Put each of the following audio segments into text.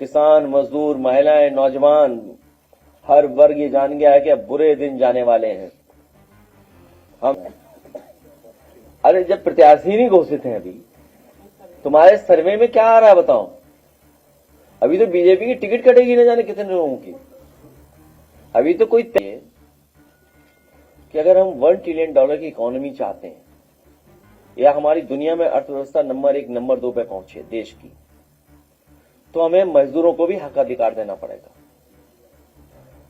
किसान, मजदूर, महिलाएं, नौजवान, हर वर्ग ये जान गया है कि अब बुरे दिन जाने वाले हैं। अरे जब प्रत्याशी नहीं घोषित हैं अभी, तुम्हारे सर्वे में क्या आ रहा है बताओ? अभी तो बीजेपी की टिकट कटेगी न जाने कितने लोगों की। अभी तो कोई तय कि अगर हम $1 ट्रिलियन की इकोनॉमी चाहते हैं या हमारी दुनिया में अर्थव्यवस्था नंबर 1, नंबर 2 पे पहुंचे देश की, तो हमें मजदूरों को भी हक अधिकार देना पड़ेगा।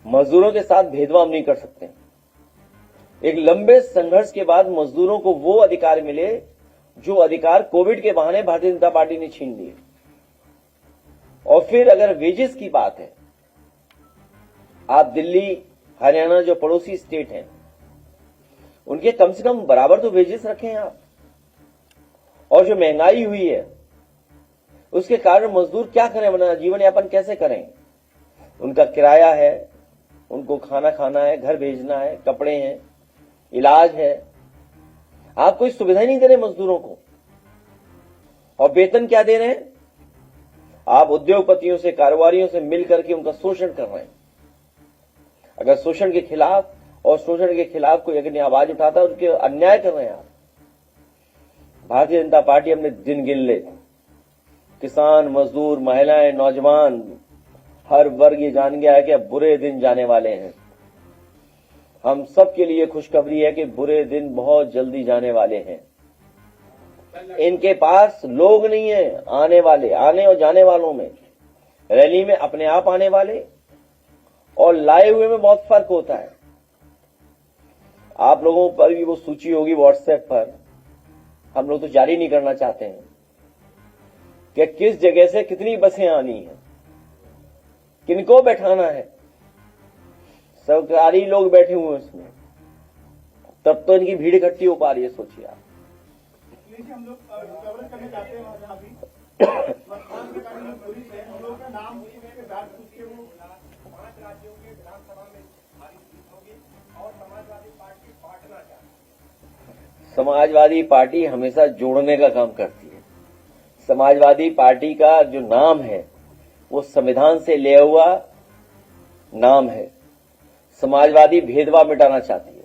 मजदूरों के साथ भेदभाव नहीं कर सकते। एक लंबे संघर्ष के बाद मजदूरों को वो अधिकार मिले जो अधिकार कोविड के बहाने भारतीय जनता पार्टी ने छीन लिए। और फिर अगर वेजेस की बात है, आप दिल्ली, हरियाणा जो पड़ोसी स्टेट हैं, उनके कम से कम बराबर तो वेजेस रखें आप। और जो महंगाई हुई है उसके कारण मजदूर क्या करें, वरना जीवन यापन कैसे करें? उनका किराया है, उनको खाना खाना है, घर भेजना है, कपड़े हैं, इलाज है। आप कोई सुविधा नहीं दे रहे मजदूरों को। और वेतन क्या दे रहे हैं? आप उद्योगपतियों से, कारोबारियों से मिलकर के उनका शोषण कर रहे हैं। अगर शोषण के खिलाफ और शोषण के खिलाफ कोई अगर आवाज उठाता है, उनके अन्याय कर रहे हैं आप। भारतीय जनता पार्टी अपने दिन गिन ले। किसान, मजदूर, महिलाएं, नौजवान, हर वर्ग ये जान गया है कि अब बुरे दिन जाने वाले हैं। हम सब के लिए खुशखबरी है कि बुरे दिन बहुत जल्दी जाने वाले हैं। इनके पास लोग नहीं है आने वाले, आने और जाने वालों में, रैली में अपने आप आने वाले और लाए हुए में बहुत फर्क होता है। आप लोगों पर भी वो सूची होगी व्हाट्सएप पर, हम लोग तो जारी नहीं करना चाहते हैं कि किस जगह से कितनी बसें आनी है, किनको बैठाना है। सरकारी लोग बैठे हुए हैं उसमें, तब तो इनकी भीड़ इकट्ठी हो पा रही है, सोचिए आप। हम लोग कवर करने जाते हैं वहां अभी वर्तमान में कानून पुलिस है, हम लोग का नाम उसमें बैठ के वो 5 राज्यों के विधानसभा में भारी जीत होगी और समाजवादी पार्टी बांटना चाहती है। समाजवादी पार्टी हमेशा जोड़ने का काम करती है। समाजवादी पार्टी का जो नाम है वो संविधान से लिया हुआ नाम है। समाजवादी भेदभाव मिटाना चाहती है,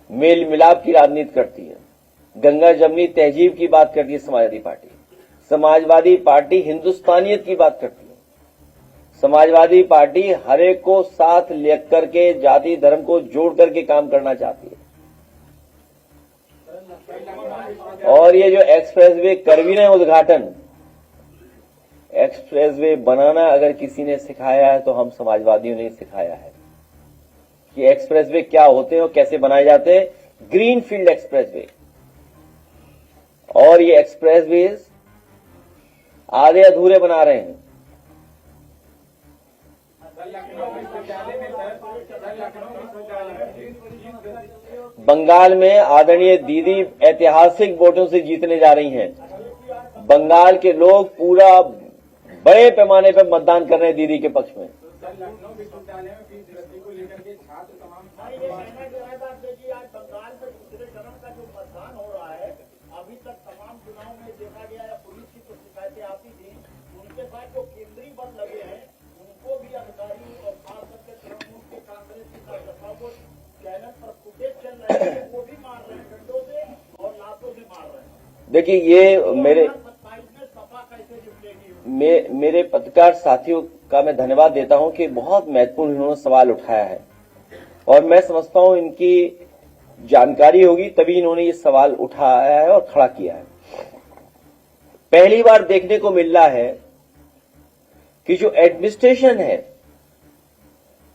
मेल मिलाप की राजनीति करती है, गंगा जमनी तहजीब की बात करती है समाजवादी पार्टी। समाजवादी पार्टी हिंदुस्तानियत की बात करती है। समाजवादी पार्टी हर एक को साथ लेकर के जाति धर्म को जोड़ करके काम करना चाहती है। और ये जो एक्सप्रेसवे कर भी रहे हैं उद्घाटन, एक्सप्रेसवे बनाना अगर किसी ने सिखाया है तो हम समाजवादियों ने सिखाया है कि एक्सप्रेसवे क्या होते हैं और कैसे बनाए जाते हैं। ग्रीन फील्ड एक्सप्रेसवे, और ये एक्सप्रेसवेज आधे अधूरे बना रहे हैं। बंगाल में आदरणीय दीदी ऐतिहासिक वोटों से जीतने जा रही हैं। बंगाल के लोग पूरा बड़े पैमाने पर मतदान कर रहे हैं दीदी के पक्ष में। लखनऊ विश्वविद्यालय में फीस वृद्धि को लेकर के छात्र तमाम आज बंगाल में दूसरे चरण का जो मतदान हो रहा है, अभी तक तमाम चुनाव में देखा गया है, पुलिस की कुछ शिकायतें आती थी। उनके साथ जो केंद्रीय बल लगे हैं उनको भी अधिकारी और खास करके तृणमूल के कांग्रेस की कार्यकर्ता को चैनल पर फुटेज चल रहे हैं, वो भी मार रहे हैं डंडों से और लातों से मार रहे हैं। देखिए, ये मेरे पत्रकार साथियों का मैं धन्यवाद देता हूं कि बहुत महत्वपूर्ण इन्होंने सवाल उठाया है और मैं समझता हूं इनकी जानकारी होगी तभी इन्होंने ये सवाल उठाया है और खड़ा किया है। पहली बार देखने को मिल रहा है कि जो एडमिनिस्ट्रेशन है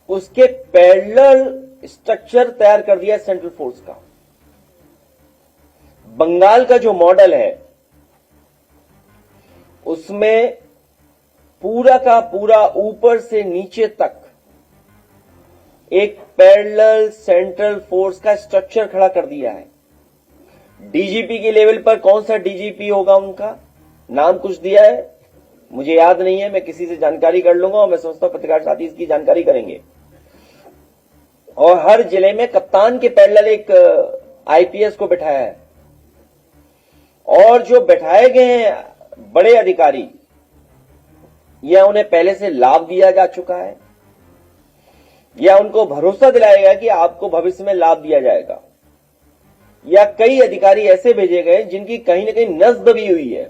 उसके पैरेलल स्ट्रक्चर तैयार कर दिया है सेंट्रल फोर्स का। बंगाल का जो मॉडल है उसमें पूरा का पूरा ऊपर से नीचे तक एक पैरेलल सेंट्रल फोर्स का स्ट्रक्चर खड़ा कर दिया है। डीजीपी के लेवल पर कौन सा डीजीपी होगा, उनका नाम कुछ दिया है, मुझे याद नहीं है, मैं किसी से जानकारी कर लूंगा और मैं समझता हूं पत्रकार साथी इसकी जानकारी करेंगे। और हर जिले में कप्तान के पैरेलल एक आईपीएस को बैठाया है और जो बैठाए गए हैं बड़े अधिकारी या उन्हें पहले से लाभ दिया जा चुका है, या उनको भरोसा दिलाया गया कि आपको भविष्य में लाभ दिया जाएगा, या कई अधिकारी ऐसे भेजे गए जिनकी कहीं ना कहीं नस दबी हुई है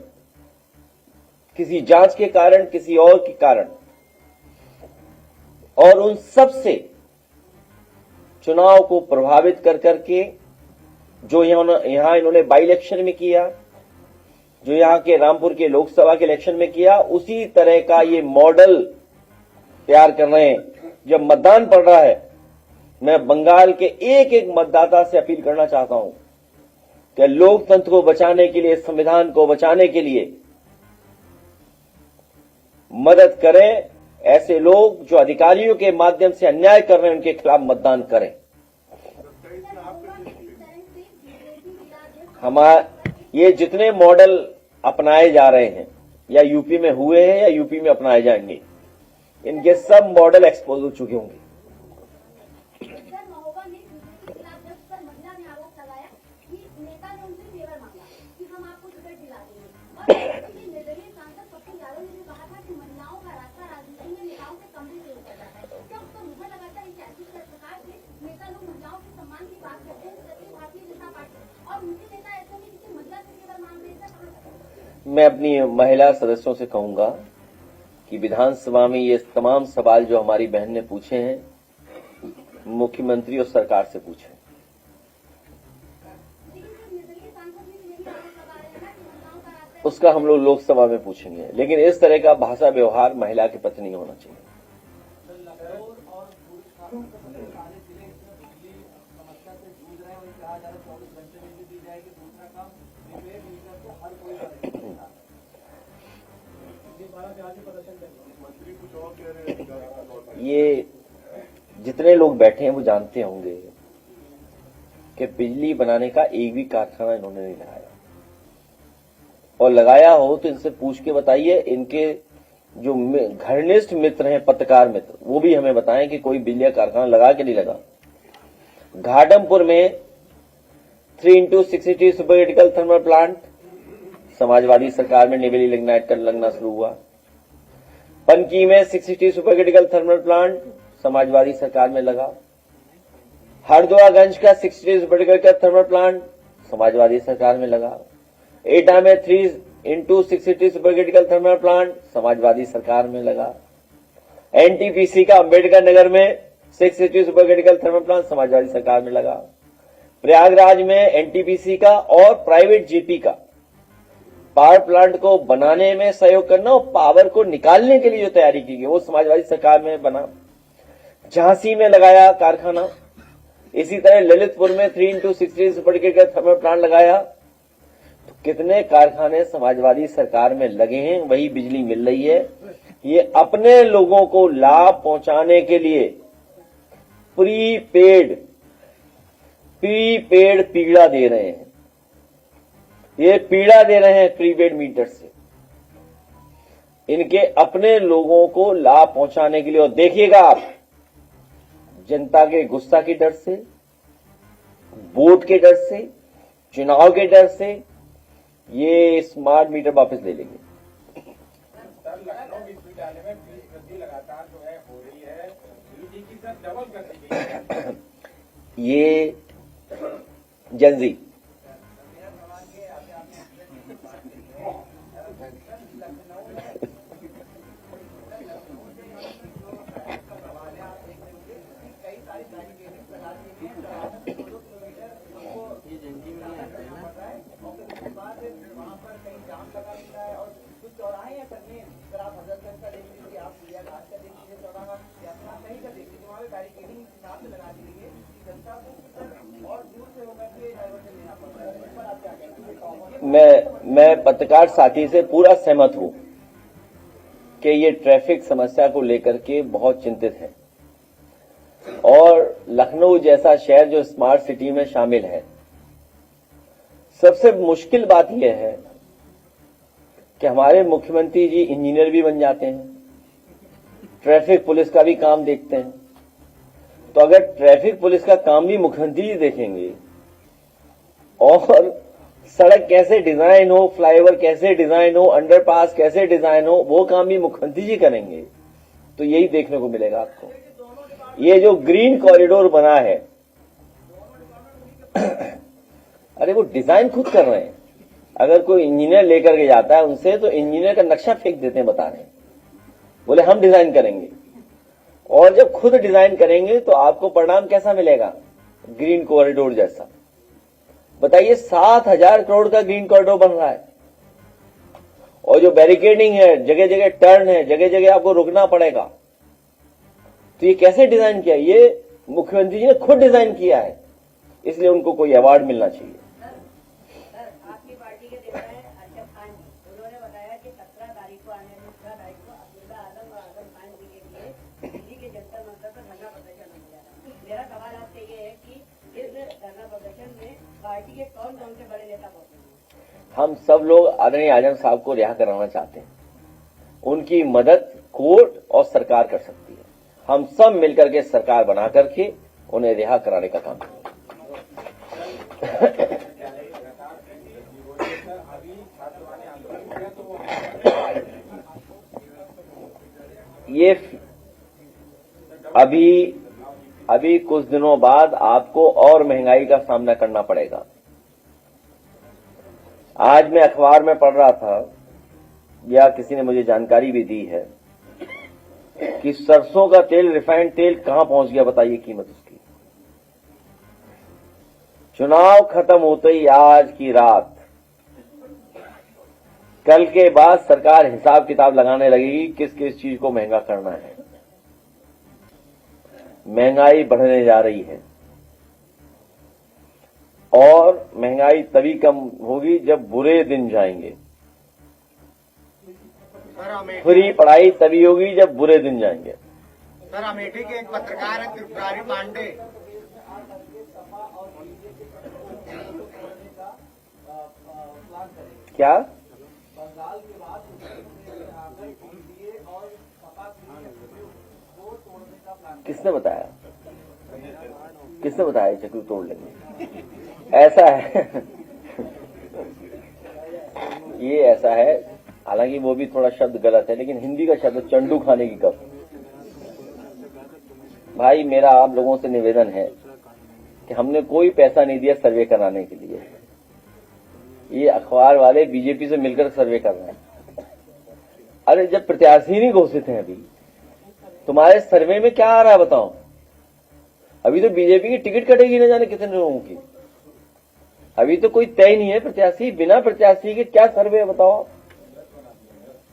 किसी जांच के कारण, किसी और के कारण, और उन सब से चुनाव को प्रभावित कर करके जो यहां इन्होंने बाई इलेक्शन में किया, जो यहां के रामपुर के लोकसभा के इलेक्शन में किया, उसी तरह का ये मॉडल तैयार कर रहे हैं। जब मतदान पड़ रहा है, मैं बंगाल के एक एक मतदाता से अपील करना चाहता हूं कि लोकतंत्र को बचाने के लिए, संविधान को बचाने के लिए मदद करें। ऐसे लोग जो अधिकारियों के माध्यम से अन्याय कर रहे हैं, उनके खिलाफ मतदान करें। ये जितने मॉडल अपनाए जा रहे हैं, या यूपी में हुए हैं या यूपी में अपनाए जाएंगे, इनके सब मॉडल एक्सपोज हो चुके होंगे। मैं अपनी महिला सदस्यों से कहूंगा कि विधानसभा में ये तमाम सवाल जो हमारी बहन ने पूछे हैं, मुख्यमंत्री और सरकार से पूछें। उसका हम लोग लोकसभा में पूछेंगे, लेकिन इस तरह का भाषा व्यवहार महिला के प्रति नहीं होना चाहिए। ये जितने लोग बैठे हैं वो जानते होंगे कि बिजली बनाने का एक भी कारखाना इन्होंने नहीं लगाया, और लगाया हो तो इनसे पूछ के बताइए। इनके जो घनिष्ठ मित्र हैं, पत्रकार मित्र, वो भी हमें बताएं कि कोई बिजली कारखाना लगा के नहीं लगा। घाटमपुर में 3x60 super critical thermal plant Samajwadi सरकार में नेवल लिग्नाइट का लगना शुरू हुआ। पनकी में 660 super critical thermal plant Samajwadi सरकार में लगा। हरदोआगंज का 660 super critical thermal plant Samajwadi सरकार में लगा। एटा में 3x660 super critical thermal plant Samajwadi सरकार में लगा। एनटीपीसी का अंबेडकर नगर में 660 super critical thermal plant Samajwadi सरकार में लगा। प्रयागराज में एनटीपीसी का और प्राइवेट जीपी का पावर प्लांट को बनाने में सहयोग करना और पावर को निकालने के लिए जो तैयारी की गई वो समाजवादी सरकार में बना। झांसी में लगाया कारखाना, इसी तरह ललितपुर में 3x60 super critical thermal plant लगाया। तो कितने कारखाने समाजवादी सरकार में लगे हैं, वही बिजली मिल रही है। ये अपने लोगों को लाभ पहुंचाने के लिए प्रीपेड पीड़ा दे रहे हैं। ये पीड़ा दे रहे हैं प्रीपेड मीटर से, इनके अपने लोगों को लाभ पहुंचाने के लिए। और देखिएगा आप, जनता के गुस्सा के डर से, वोट के डर से, चुनाव के डर से ये स्मार्ट मीटर वापस ले लेंगे। सर, लखनऊ विश्वविद्यालय में फीस वृद्धि लगातार जो है हो रही है, यूजी की सर डबल कर दी गई है। ये जनजी मैं पत्रकार साथी से पूरा सहमत हूं कि ये ट्रैफिक समस्या को लेकर के बहुत चिंतित है, और लखनऊ जैसा शहर जो स्मार्ट सिटी में शामिल है, सबसे मुश्किल बात यह है कि हमारे मुख्यमंत्री जी इंजीनियर भी बन जाते हैं, ट्रैफिक पुलिस का भी काम देखते हैं। तो अगर ट्रैफिक पुलिस का काम भी मुख्यमंत्री जी देखेंगे और सड़क कैसे डिजाइन हो, फ्लाईओवर कैसे डिजाइन हो, अंडरपास कैसे डिजाइन हो, वो काम भी मुख्यमंत्री जी करेंगे। तो यही देखने को मिलेगा आपको। ये जो ग्रीन कॉरिडोर बना है, अरे वो डिजाइन खुद कर रहे हैं। अगर कोई इंजीनियर लेकर के जाता है उनसे, तो इंजीनियर का नक्शा फेंक देते हैं, बता रहे हैं, बोले हम डिजाइन करेंगे। और जब खुद डिजाइन करेंगे तो आपको परिणाम कैसा मिलेगा? ग्रीन कॉरिडोर जैसा। बताइए, 7,000 करोड़ का ग्रीन कॉरिडोर बन रहा है, और जो बैरिकेडिंग है, जगह जगह टर्न है, जगह जगह आपको रुकना पड़ेगा। तो ये कैसे डिजाइन किया? ये मुख्यमंत्री जी ने खुद डिजाइन किया है, इसलिए उनको कोई अवार्ड मिलना चाहिए। आपकी पार्टी के नेता है अरशद खान जी, उन्होंने बताया कि 17 तारीख को आने 17 तारीख को अब्दुल्ला आजम और आजम खान जी के लिए दिल्ली के जंतर मंतर पर धरना प्रदर्शन होने जा रहा है। मेरा सवाल आपसे ये है कि इस धरना प्रदर्शन में पार्टी के कौन कौन से बड़े नेता पहुंचेंगे? हम सब लोग आदरणीय आजम साहब को रिहा कराना चाहते हैं। उनकी मदद कोर्ट और सरकार कर सकती है। हम सब मिलकर के सरकार बना करके उन्हें रिहा कराने का काम करेंगे। ये अभी कुछ दिनों बाद आपको और महंगाई का सामना करना पड़ेगा। आज मैं अखबार में पढ़ रहा था, या किसी ने मुझे जानकारी भी दी है, कि सरसों का तेल, रिफाइंड तेल कहां पहुंच गया, बताइए कीमत उसकी। चुनाव खत्म होते ही आज की रात, कल के बाद सरकार हिसाब किताब लगाने लगेगी किस किस चीज को महंगा करना है। महंगाई बढ़ने जा रही है, और महंगाई तभी कम होगी जब बुरे दिन जाएंगे। फ्री पढ़ाई तभी होगी जब बुरे दिन जाएंगे। सर, अमेठी के एक पत्रकार है त्रिपुरारी पांडे, क्या किसने बताया? किसने बताया चक्रू तोड़ लेंगे? ऐसा है ये ऐसा है, हालांकि वो भी थोड़ा शब्द गलत है, लेकिन हिंदी का शब्द चंडू खाने की कप। भाई, मेरा आप लोगों से निवेदन है कि हमने कोई पैसा नहीं दिया सर्वे कराने के लिए। ये अखबार वाले बीजेपी से मिलकर सर्वे कर रहे हैं। अरे, जब प्रत्याशी नहीं घोषित हैं, अभी तुम्हारे सर्वे में क्या आ रहा है बताओ? अभी तो बीजेपी की टिकट कटेगी न जाने कितने लोगों की। अभी तो कोई तय नहीं है प्रत्याशी। बिना प्रत्याशी के क्या सर्वे है बताओ?